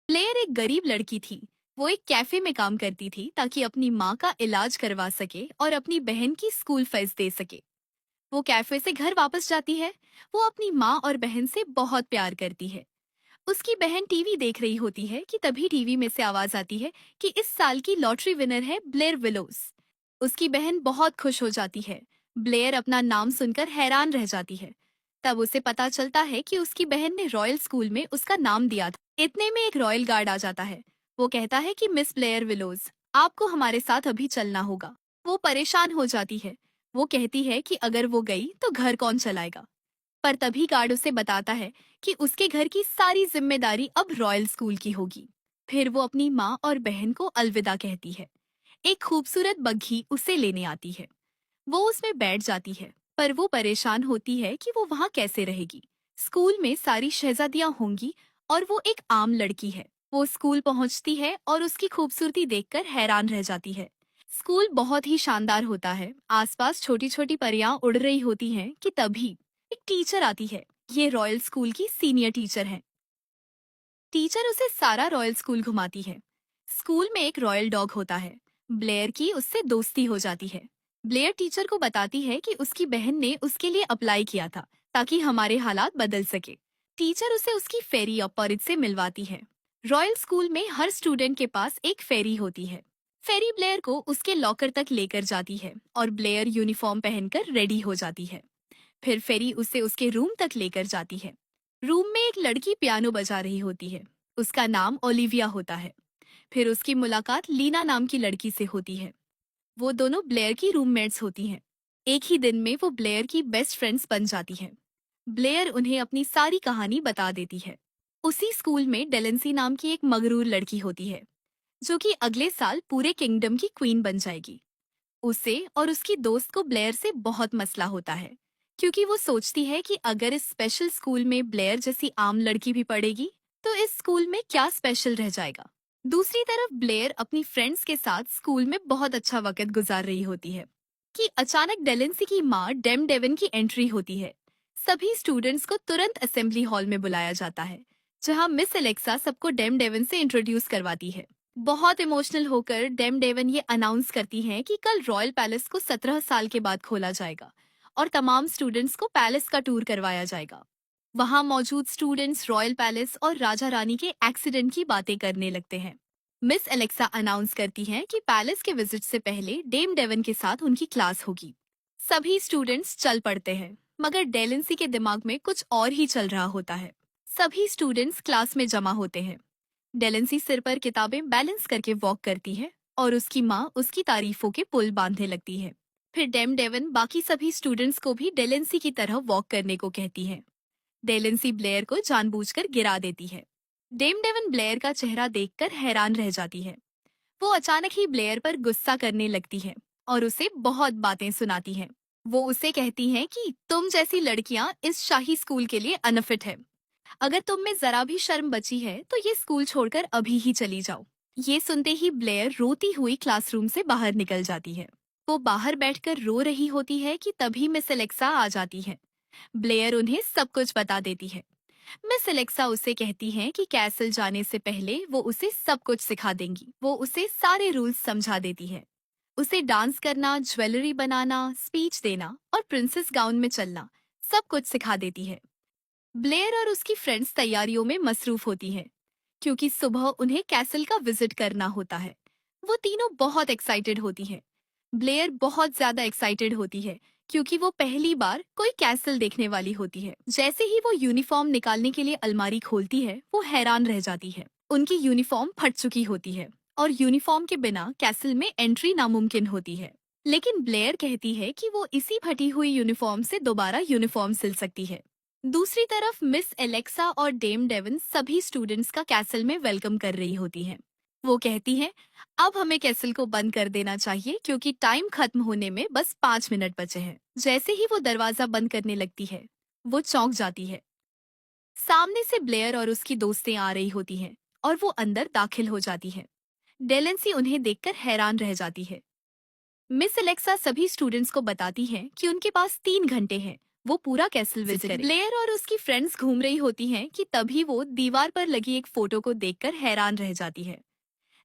Blair एक गरीब लड़की थी। वो एक कैफे में काम करती थी ताकि अपनी माँ का इलाज करवा सके और अपनी बहन की स्कूल फीस दे सके। वो कैफे से घर वापस जाती है। वो अपनी माँ और बहन से बहुत प्यार करती है। उसकी बहन टीवी देख रही होती है कि तभी टीवी में से आवाज आती है कि इस साल की लॉटरी विनर है ब्लेयर विलोस। उसकी बहन बहुत खुश हो जाती है। ब्लेयर अपना नाम सुनकर हैरान रह जाती है। तब उसे पता चलता है कि उसकी बहन ने रॉयल स्कूल में उसका नाम दिया था। इतने में एक रॉयल गार्ड आ जाता है। वो कहता है कि मिस ब्लेयर विलोस, आपको हमारे साथ अभी चलना होगा। वो परेशान हो जाती है। वो कहती है कि अगर वो गई तो घर कौन चलाएगा। पर तभी गार्ड उसे बताता है कि उसके घर की सारी जिम्मेदारी अब रॉयल स्कूल की होगी। फिर वो अपनी माँ और बहन को अलविदा कहती है। एक खूबसूरत बग्घी उसे लेने आती है। वो उसमें बैठ जाती है। पर वो परेशान होती है कि वो वहाँ कैसे रहेगी। स्कूल में सारी शहजादियां होंगी और वो एक आम लड़की है। वो स्कूल पहुँचती है और उसकी खूबसूरती देखकर हैरान रह जाती है। स्कूल बहुत ही शानदार होता है। आसपास छोटी छोटी परियां उड़ रही होती हैं कि तभी एक टीचर आती है। ये रॉयल स्कूल की सीनियर टीचर है। टीचर उसे सारा रॉयल स्कूल घुमाती है। स्कूल में एक रॉयल डॉग होता है। ब्लेयर की उससे दोस्ती हो जाती है। ब्लेयर टीचर को बताती है कि उसकी बहन ने उसके लिए अप्लाई किया था ताकि हमारे हालात बदल सके। टीचर उसे उसकी फेरी अपॉरिज से मिलवाती है। रॉयल स्कूल में हर स्टूडेंट के पास एक फेरी होती है। फेरी ब्लेयर को उसके लॉकर तक लेकर जाती है और ब्लेयर यूनिफॉर्म पहनकर रेडी हो जाती है। फिर फेरी उसे उसके रूम तक लेकर जाती है। रूम में एक लड़की पियानो बजा रही होती है। उसका नाम ओलिविया होता है। फिर उसकी मुलाकात लीना नाम की लड़की से होती है। वो दोनों ब्लेयर की रूममेट्स होती हैं। एक ही दिन में वो ब्लेयर की बेस्ट फ्रेंड्स बन जाती हैं। ब्लेयर उन्हें अपनी सारी कहानी बता देती है। उसी स्कूल में डेलेंसी नाम की एक मगरूर लड़की होती है जो कि अगले साल पूरे किंगडम की क्वीन बन जाएगी। उसे और उसकी दोस्त को ब्लेयर से बहुत मसला होता है क्योंकि वो सोचती है कि अगर इस स्पेशल स्कूल में ब्लेयर जैसी आम लड़की भी पढ़ेगी तो इस स्कूल में क्या स्पेशल रह जाएगा। दूसरी तरफ ब्लेयर अपनी फ्रेंड्स के साथ स्कूल में बहुत अच्छा वक्त गुजार रही होती है कि अचानक डेलेंसी की माँ डेम डेवन की एंट्री होती है। सभी स्टूडेंट्स को तुरंत असेंबली हॉल में बुलाया जाता है जहाँ मिस एलेक्सा सबको डेम डेवन से इंट्रोड्यूस करवाती है। बहुत इमोशनल होकर डेम डेवन ये अनाउंस करती हैं कि कल रॉयल पैलेस को 17 साल के बाद खोला जाएगा और तमाम स्टूडेंट्स को पैलेस का टूर करवाया जाएगा। वहाँ मौजूद स्टूडेंट्स रॉयल पैलेस और राजा रानी के एक्सीडेंट की बातें करने लगते हैं। मिस एलेक्सा अनाउंस करती हैं कि पैलेस के विजिट से पहले डेम डेवन के साथ उनकी क्लास होगी। सभी स्टूडेंट्स चल पड़ते हैं मगर डेलेंसी के दिमाग में कुछ और ही चल रहा होता है। सभी स्टूडेंट्स क्लास में जमा होते हैं। डेलेंसी सिर पर किताबें बैलेंस करके वॉक करती है और उसकी माँ उसकी तारीफों के पुल बांधने लगती है। फिर डेम डेवन बाकी सभी स्टूडेंट्स को भी डेलेंसी की तरह वॉक करने को कहती है। डेलेंसी ब्लेयर को जानबूझकर गिरा देती है। डेम डेवन ब्लेयर का चेहरा देखकर हैरान रह जाती है। वो अचानक ही ब्लेयर पर गुस्सा करने लगती है और उसे बहुत बातें सुनाती है। वो उसे कहती है कि तुम जैसी लड़कियां इस शाही स्कूल के लिए अनफिट है। अगर तुम में जरा भी शर्म बची है तो ये स्कूल छोड़कर अभी ही चली जाओ। ये सुनते ही ब्लेयर रोती हुई क्लासरूम से बाहर निकल जाती है। वो बाहर बैठकर रो रही होती है कि तभी मिस एलेक्सा आ जाती है। ब्लेयर उन्हें सब कुछ बता देती है। मिस एलेक्सा उसे कहती हैं कि कैसल जाने से पहले वो उसे सब कुछ सिखा देंगी। वो उसे सारे रूल्स समझा देती है। उसे डांस करना, ज्वेलरी बनाना, स्पीच देना और प्रिंसेस गाउन में चलना सब कुछ सिखा देती है। ब्लेयर और उसकी फ्रेंड्स तैयारियों में मसरूफ होती हैं क्योंकि सुबह उन्हें कैसल का विजिट करना होता है। वो तीनों बहुत एक्साइटेड होती हैं। ब्लेयर बहुत ज्यादा एक्साइटेड होती है क्योंकि वो पहली बार कोई कैसल देखने वाली होती है। जैसे ही वो यूनिफॉर्म निकालने के लिए अलमारी खोलती है वो हैरान रह जाती है। उनकी यूनिफॉर्म फट चुकी होती है और यूनिफॉर्म के बिना कैसल में एंट्री नामुमकिन होती है। लेकिन ब्लेयर कहती है कि वो इसी फटी हुई यूनिफॉर्म से दोबारा यूनिफॉर्म सिल सकती है। दूसरी तरफ मिस एलेक्सा और डेम डेवन सभी स्टूडेंट्स का कैसल में वेलकम कर रही होती हैं। वो कहती हैं, अब हमें कैसल को बंद कर देना चाहिए क्योंकि टाइम खत्म होने में बस 5 मिनट बचे हैं। जैसे ही वो दरवाजा बंद करने लगती है वो चौंक जाती है। सामने से ब्लेयर और उसकी दोस्तें आ रही होती हैं और वो अंदर दाखिल हो जाती है। डेलेंसी उन्हें देखकर हैरान रह जाती है। मिस एलेक्सा सभी स्टूडेंट्स को बताती हैं कि उनके पास 3 घंटे हैं वो पूरा कैसल विजिट करे। ब्लेयर और उसकी फ्रेंड्स घूम रही होती हैं कि तभी वो दीवार पर लगी एक फोटो को देखकर हैरान रह जाती है।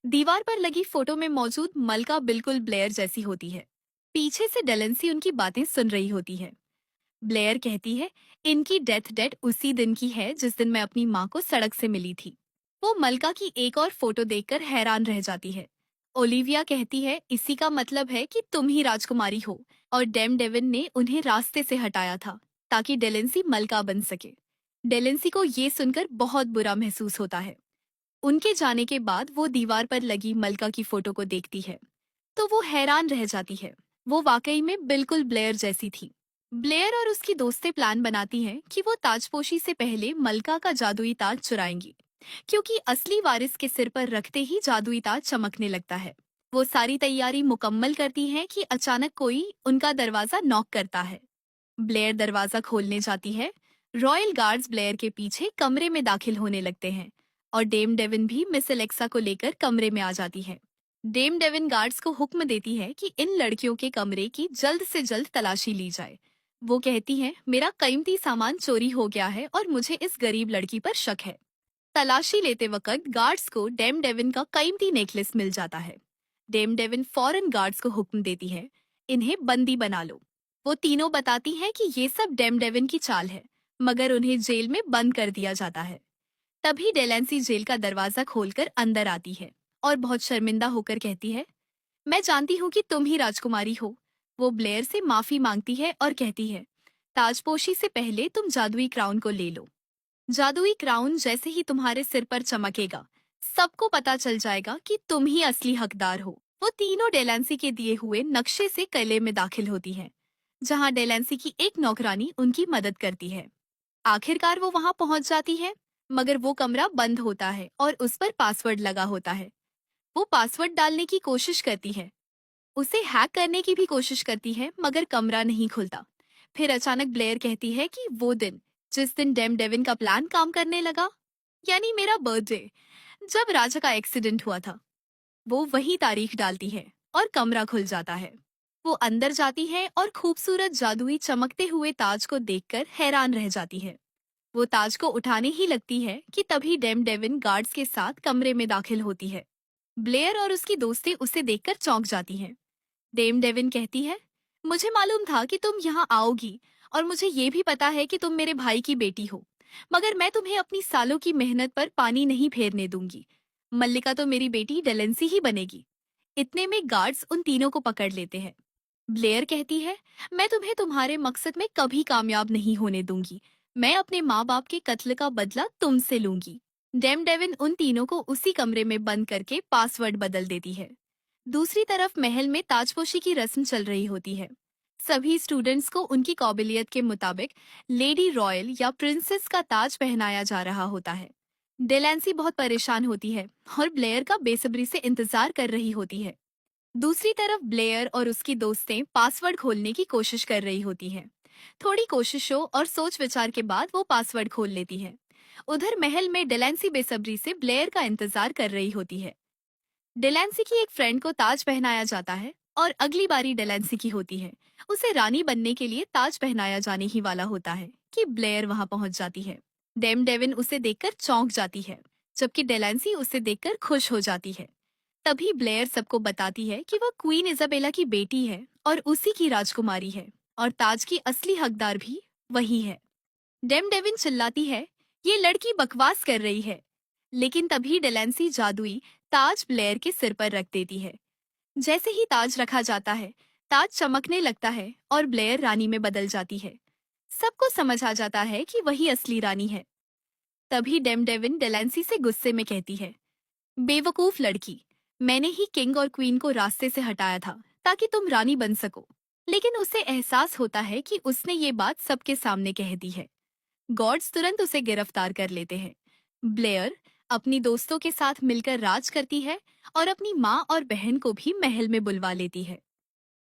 दीवार पर लगी फोटो में मौजूद मलका बिल्कुल ब्लेयर जैसी होती है। पीछे से डेलेंसी उनकी बातें सुन रही होती है। ब्लेयर कहती है, इनकी डेथ डेट उसी दिन की है जिस दिन मैं अपनी माँ को सड़क से मिली थी। वो मलका की एक और फोटो देखकर हैरान रह जाती है। ओलिविया कहती है, इसी का मतलब है कि तुम ही राजकुमारी हो और डेम डेविन ने उन्हें रास्ते से हटाया था ताकि डेलेंसी मलका बन सके। डेलेंसी को ये सुनकर बहुत बुरा महसूस होता है। उनके जाने के बाद वो दीवार पर लगी मलका की फोटो को देखती है तो वो हैरान रह जाती है। वो वाकई में बिल्कुल ब्लेयर जैसी थी। ब्लेयर और उसकी दोस्तें प्लान बनाती हैं कि वो ताजपोशी से पहले मलका का जादुई ताज चुराएंगी, क्योंकि असली वारिस के सिर पर रखते ही जादुई ताज चमकने लगता है। वो सारी तैयारी मुकम्मल करती हैं कि अचानक कोई उनका दरवाजा नॉक करता है। ब्लेयर दरवाजा खोलने जाती है। रॉयल गार्ड्स ब्लेयर के पीछे कमरे में दाखिल होने लगते हैं और डेम डेविन भी मिस एलेक्सा को लेकर कमरे में आ जाती है। डेम डेविन गार्ड्स को हुक्म देती है कि इन लड़कियों के कमरे की जल्द से जल्द तलाशी ली जाए। वो कहती है, मेरा कीमती सामान चोरी हो गया है और मुझे इस गरीब लड़की पर शक है। तलाशी लेते वक्त गार्ड्स को डेम डेविन का कीमती नेकलेस मिल जाता है। डेम डेविन फौरन गार्ड्स को हुक्म देती है, इन्हें बंदी बना लो। वो तीनों बताती हैं कि ये सब डेम डेविन की चाल है, मगर उन्हें जेल में बंद कर दिया जाता है। तभी डेलेंसी जेल का दरवाजा खोलकर अंदर आती है और बहुत शर्मिंदा होकर कहती है, मैं जानती हूँ कि तुम ही राजकुमारी हो। वो ब्लेयर से माफी मांगती है और कहती है, ताजपोशी से पहले तुम जादुई क्राउन को ले लो। जादुई क्राउन जैसे ही तुम्हारे सिर पर चमकेगा, सबको पता चल जाएगा कि तुम ही असली हकदार हो। वो तीनों डेलेंसी के दिए हुए नक्शे से किले में दाखिल होती हैं, जहाँ डेलेंसी की एक नौकरानी उनकी मदद करती है। आखिरकार वो वहां पहुंच जाती है, मगर वो कमरा बंद होता है और उस पर पासवर्ड लगा होता है। वो पासवर्ड डालने की कोशिश करती है, उसे हैक करने की भी कोशिश करती है, मगर कमरा नहीं खुलता। फिर अचानक ब्लेयर कहती है कि वो दिन जिस दिन डेम डेविन का प्लान काम करने लगा, यानी मेरा बर्थडे, जब राजा का एक्सीडेंट हुआ था, वो वही तारीख डालती है और कमरा खुल जाता है। वो अंदर जाती है और खूबसूरत जादुई चमकते हुए ताज को देखकर हैरान रह जाती है। वो ताज को उठाने ही लगती है कि तभी डेम डेविन गार्ड्स के साथ कमरे में दाखिल होती है। ब्लेयर और उसकी दोस्तें उसे देखकर चौंक जाती हैं। डेम डेविन कहती है, मुझे मालूम था कि तुम यहाँ आओगी और मुझे ये भी पता है कि तुम मेरे भाई की बेटी हो, मगर मैं तुम्हें अपनी सालों की मेहनत पर पानी नहीं फेरने दूंगी। मल्लिका तो मेरी बेटी डेलेंसी ही बनेगी। इतने में गार्ड्स उन तीनों को पकड़ लेते हैं। ब्लेयर कहती है, मैं तुम्हें तुम्हारे मकसद में कभी कामयाब नहीं होने दूंगी। मैं अपने माँ बाप के कत्ल का बदला तुमसे लूंगी। डेम डेविन उन तीनों को उसी कमरे में बंद करके पासवर्ड बदल देती है। दूसरी तरफ महल में ताजपोशी की रस्म चल रही होती है। सभी स्टूडेंट्स को उनकी काबिलियत के मुताबिक लेडी रॉयल या प्रिंसेस का ताज पहनाया जा रहा होता है। डेलेंसी बहुत परेशान होती है और ब्लेयर का बेसब्री से इंतजार कर रही होती है। दूसरी तरफ ब्लेयर और उसकी दोस्तें पासवर्ड खोलने की कोशिश कर रही होती हैं। थोड़ी कोशिशों और सोच विचार के बाद वो पासवर्ड खोल लेती हैं। उधर महल में डेलेंसी बेसब्री से ब्लेयर का इंतजार कर रही होती है। डेलेंसी की एक फ्रेंड को ताज पहनाया जाता है और अगली बारी डेलेंसी की होती है। उसे रानी बनने के लिए ताज पहनाया जाने ही वाला होता है कि ब्लेयर वहां पहुंच जाती है। डेम डेविन उसे देखकर चौंक जाती है, जबकि डेलेंसी उसे देखकर खुश हो जाती है। तभी ब्लेयर सबको बताती है कि वह क्वीन इजाबेला की बेटी है और उसी की राजकुमारी है और ताज की असली हकदार भी वही है। डेम डेविन चिल्लाती है, ये लड़की बकवास कर रही है, लेकिन तभी डेलेंसी जादुई ताज ब्लेयर के सिर पर रख देती है। जैसे ही ताज रखा जाता है, ताज चमकने लगता है और ब्लेयर रानी में बदल जाती है। सबको समझ आ जाता है कि वही असली रानी है। तभी डेम डेविन डेलेंसी से गुस्से में कहती है, बेवकूफ लड़की, मैंने ही किंग और क्वीन को रास्ते से हटाया था ताकि तुम रानी बन सको। लेकिन उसे एहसास होता है कि उसने ये बात सबके सामने कह दी है। गॉड्स तुरंत उसे गिरफ्तार कर लेते हैं। ब्लेयर अपनी दोस्तों के साथ मिलकर राज करती है और अपनी माँ और बहन को भी महल में बुलवा लेती है।